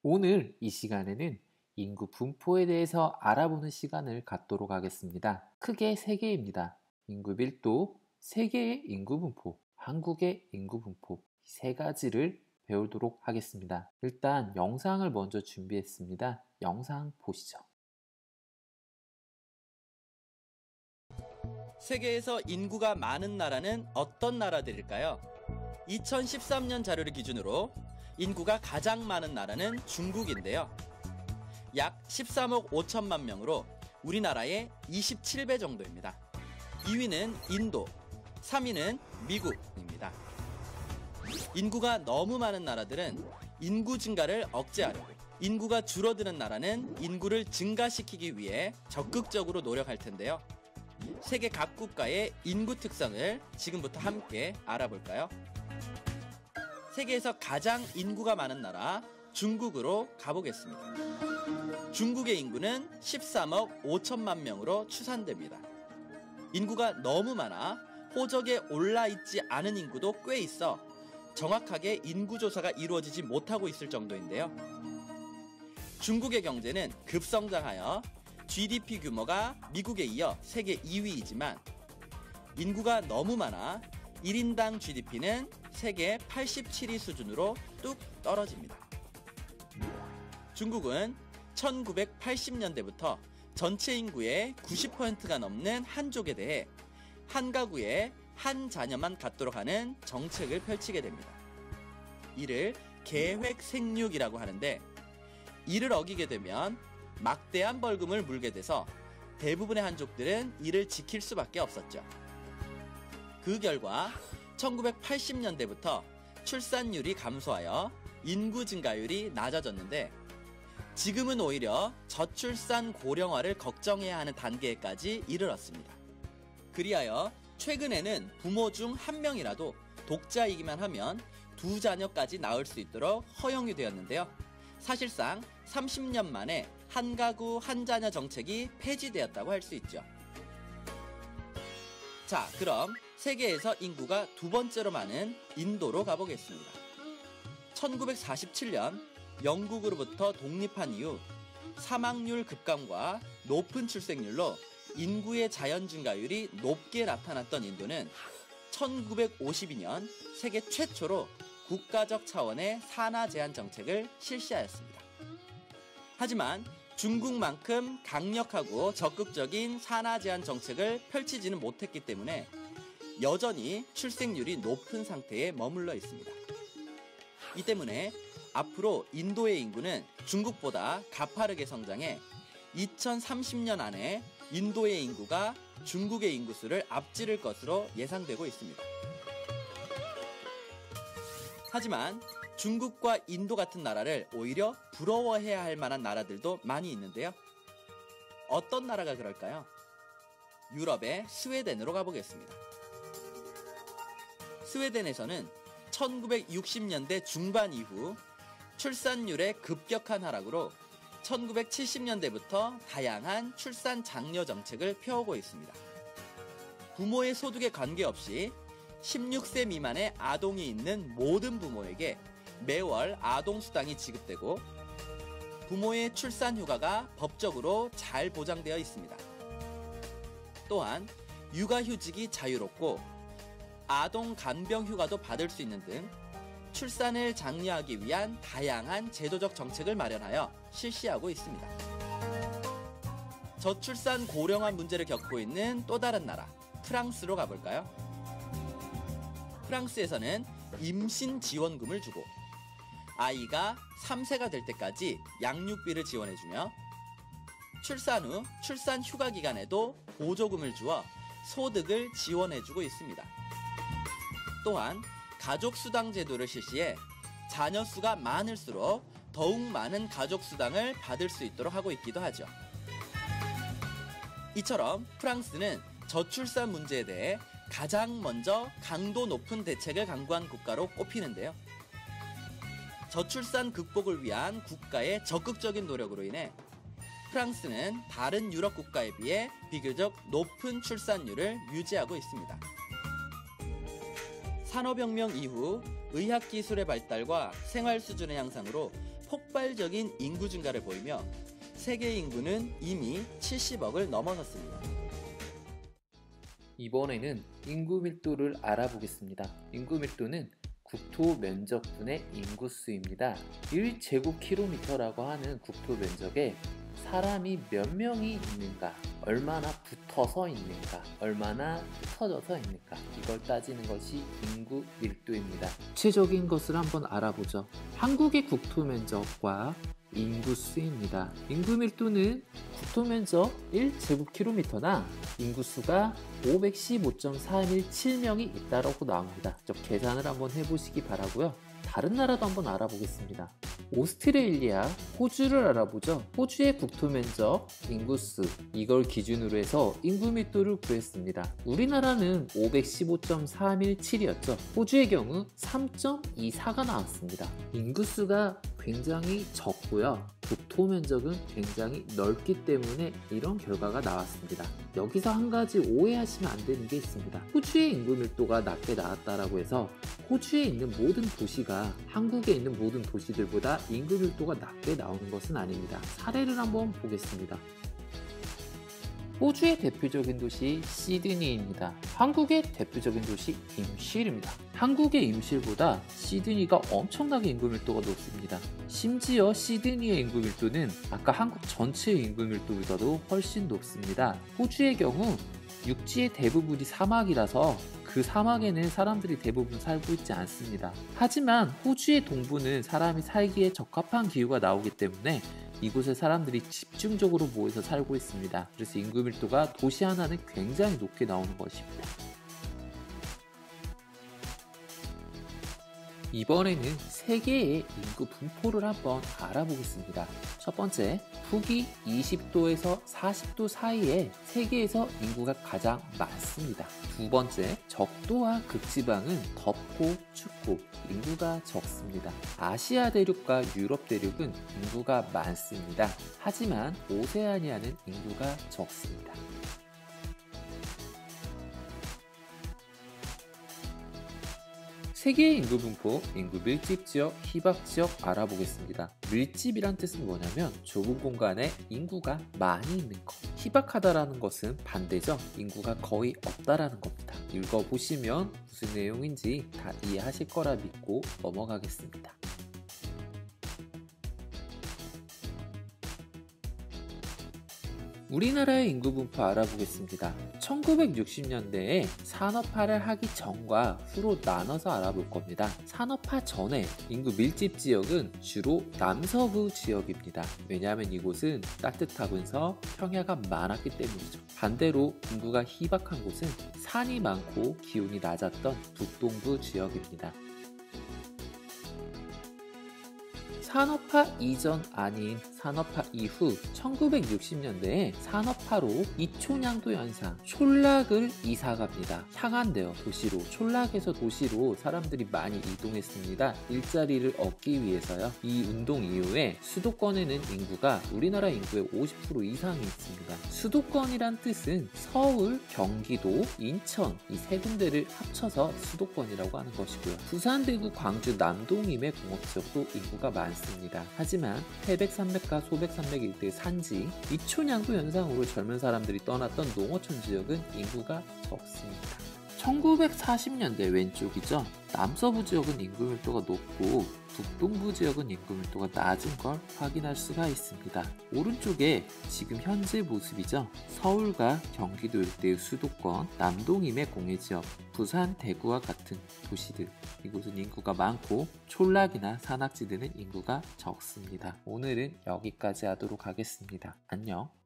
오늘 이 시간에는 인구 분포에 대해서 알아보는 시간을 갖도록 하겠습니다. 크게 세 개입니다. 인구 밀도, 세계의 인구 분포, 한국의 인구 분포, 이 세 가지를 배우도록 하겠습니다. 일단 영상을 먼저 준비했습니다. 영상 보시죠. 세계에서 인구가 많은 나라는 어떤 나라들일까요? 2013년 자료를 기준으로 인구가 가장 많은 나라는 중국인데요. 약 13억 5천만 명으로 우리나라의 27배 정도입니다. 2위는 인도, 3위는 미국입니다. 인구가 너무 많은 나라들은 인구 증가를 억제하려고, 인구가 줄어드는 나라는 인구를 증가시키기 위해 적극적으로 노력할 텐데요. 세계 각 국가의 인구 특성을 지금부터 함께 알아볼까요? 세계에서 가장 인구가 많은 나라 중국으로 가보겠습니다. 중국의 인구는 13억 5천만 명으로 추산됩니다. 인구가 너무 많아 호적에 올라있지 않은 인구도 꽤 있어 정확하게 인구조사가 이루어지지 못하고 있을 정도인데요. 중국의 경제는 급성장하여 GDP 규모가 미국에 이어 세계 2위이지만 인구가 너무 많아 1인당 GDP는 세계 87위 수준으로 뚝 떨어집니다. 중국은 1980년대부터 전체 인구의 90%가 넘는 한족에 대해 한 가구에 한 자녀만 갖도록 하는 정책을 펼치게 됩니다. 이를 계획 생육이라고 하는데, 이를 어기게 되면 막대한 벌금을 물게 돼서 대부분의 한족들은 이를 지킬 수밖에 없었죠. 그 결과 1980년대부터 출산율이 감소하여 인구 증가율이 낮아졌는데, 지금은 오히려 저출산 고령화를 걱정해야 하는 단계까지 이르렀습니다. 그리하여 최근에는 부모 중 한 명이라도 독자이기만 하면 두 자녀까지 낳을 수 있도록 허용이 되었는데요. 사실상 30년 만에 한 가구 한 자녀 정책이 폐지되었다고 할 수 있죠. 자, 그럼 세계에서 인구가 두 번째로 많은 인도로 가보겠습니다. 1947년 영국으로부터 독립한 이후 사망률 급감과 높은 출생률로 인구의 자연 증가율이 높게 나타났던 인도는 1952년 세계 최초로 국가적 차원의 산하 제한 정책을 실시하였습니다. 하지만 중국만큼 강력하고 적극적인 산하 제한 정책을 펼치지는 못했기 때문에 여전히 출생률이 높은 상태에 머물러 있습니다. 이 때문에 앞으로 인도의 인구는 중국보다 가파르게 성장해 2030년 안에 인도의 인구가 중국의 인구수를 앞지를 것으로 예상되고 있습니다. 하지만 중국과 인도 같은 나라를 오히려 부러워해야 할 만한 나라들도 많이 있는데요. 어떤 나라가 그럴까요? 유럽의 스웨덴으로 가보겠습니다. 스웨덴에서는 1960년대 중반 이후 출산율의 급격한 하락으로 1970년대부터 다양한 출산 장려 정책을 펴오고 있습니다. 부모의 소득에 관계없이 16세 미만의 아동이 있는 모든 부모에게 매월 아동수당이 지급되고 부모의 출산 휴가가 법적으로 잘 보장되어 있습니다. 또한 육아휴직이 자유롭고 아동 간병 휴가도 받을 수 있는 등 출산을 장려하기 위한 다양한 제도적 정책을 마련하여 실시하고 있습니다. 저출산 고령화 문제를 겪고 있는 또 다른 나라, 프랑스로 가볼까요? 프랑스에서는 임신 지원금을 주고 아이가 3세가 될 때까지 양육비를 지원해주며 출산 후 출산 휴가 기간에도 보조금을 주어 소득을 지원해주고 있습니다. 또한 가족수당 제도를 실시해 자녀 수가 많을수록 더욱 많은 가족수당을 받을 수 있도록 하고 있기도 하죠. 이처럼 프랑스는 저출산 문제에 대해 가장 먼저 강도 높은 대책을 강구한 국가로 꼽히는데요. 저출산 극복을 위한 국가의 적극적인 노력으로 인해 프랑스는 다른 유럽 국가에 비해 비교적 높은 출산율을 유지하고 있습니다. 산업혁명 이후 의학기술의 발달과 생활 수준의 향상으로 폭발적인 인구 증가를 보이며 세계 인구는 이미 70억을 넘어섰습니다. 이번에는 인구 밀도를 알아보겠습니다. 인구 밀도는 국토 면적분의 인구수입니다. 1제곱킬로미터라고 하는 국토 면적에 사람이 몇 명이 있는가, 얼마나 붙어서 있는가, 얼마나 흩어져서 있는가, 이걸 따지는 것이 인구 밀도입니다. 구체적인 것을 한번 알아보죠. 한국의 국토 면적과 인구수입니다. 인구 밀도는 국토 면적 1제곱킬로미터나 인구수가 515.317명이 있다고 나옵니다. 저 계산을 한번 해보시기 바라고요. 다른 나라도 한번 알아보겠습니다. 오스트레일리아, 호주를 알아보죠. 호주의 국토 면적, 인구수, 이걸 기준으로 해서 인구 밀도를 구했습니다. 우리나라는 515.317이었죠. 호주의 경우 3.24가 나왔습니다. 인구수가 굉장히 적고요. 국토 면적은 굉장히 넓기 때문에 이런 결과가 나왔습니다. 여기서 한 가지 오해하시면 안 되는 게 있습니다. 호주의 인구 밀도가 낮게 나왔다라고 해서 호주에 있는 모든 도시가 한국에 있는 모든 도시들보다 인구 밀도가 낮게 나오는 것은 아닙니다. 사례를 한번 보겠습니다. 호주의 대표적인 도시 시드니입니다. 한국의 대표적인 도시 임실입니다. 한국의 임실보다 시드니가 엄청나게 인구 밀도가 높습니다. 심지어 시드니의 인구 밀도는 아까 한국 전체의 인구 밀도보다도 훨씬 높습니다. 호주의 경우 육지의 대부분이 사막이라서 그 사막에는 사람들이 대부분 살고 있지 않습니다. 하지만 호주의 동부는 사람이 살기에 적합한 기후가 나오기 때문에 이곳에 사람들이 집중적으로 모여서 살고 있습니다. 그래서 인구 밀도가 도시 하나는 굉장히 높게 나오는 것입니다. 이번에는 세계의 인구 분포를 한번 알아보겠습니다. 첫 번째, 북위 20도에서 40도 사이에 세계에서 인구가 가장 많습니다. 두 번째, 적도와 극지방은 덥고 춥고 인구가 적습니다. 아시아 대륙과 유럽 대륙은 인구가 많습니다. 하지만 오세아니아는 인구가 적습니다. 세계의 인구 분포, 인구 밀집 지역, 희박 지역 알아보겠습니다. 밀집이란 뜻은 뭐냐면 좁은 공간에 인구가 많이 있는 것. 희박하다라는 것은 반대죠. 인구가 거의 없다라는 겁니다. 읽어보시면 무슨 내용인지 다 이해하실 거라 믿고 넘어가겠습니다. 우리나라의 인구 분포 알아보겠습니다. 1960년대에 산업화를 하기 전과 후로 나눠서 알아볼 겁니다. 산업화 전에 인구 밀집 지역은 주로 남서부 지역입니다. 왜냐하면 이곳은 따뜻하면서 평야가 많았기 때문이죠. 반대로 인구가 희박한 곳은 산이 많고 기온이 낮았던 북동부 지역입니다. 산업화 이전 아닌 산업화 이후 1960년대에 산업화로 이촌양도 현상, 촌락을 이사갑니다. 향한대요. 도시로. 촌락에서 도시로 사람들이 많이 이동했습니다. 일자리를 얻기 위해서요. 이 운동 이후에 수도권에는 인구가 우리나라 인구의 50% 이상이 있습니다. 수도권이란 뜻은 서울, 경기도, 인천 이 세 군데를 합쳐서 수도권이라고 하는 것이고요. 부산, 대구, 광주, 남동임의 공업지역도 인구가 많습니다. 하지만 태백 산맥과 소백 산맥 일대의 산지, 이촌양도 현상으로 젊은 사람들이 떠났던 농어촌 지역은 인구가 적습니다. 1940년대 왼쪽이죠. 남서부 지역은 인구 밀도가 높고 북동부 지역은 인구 밀도가 낮은 걸 확인할 수가 있습니다. 오른쪽에 지금 현재 모습이죠. 서울과 경기도 일대의 수도권, 남동임의 공해지역, 부산, 대구와 같은 도시들, 이곳은 인구가 많고 촌락이나 산악지대는 인구가 적습니다. 오늘은 여기까지 하도록 하겠습니다. 안녕.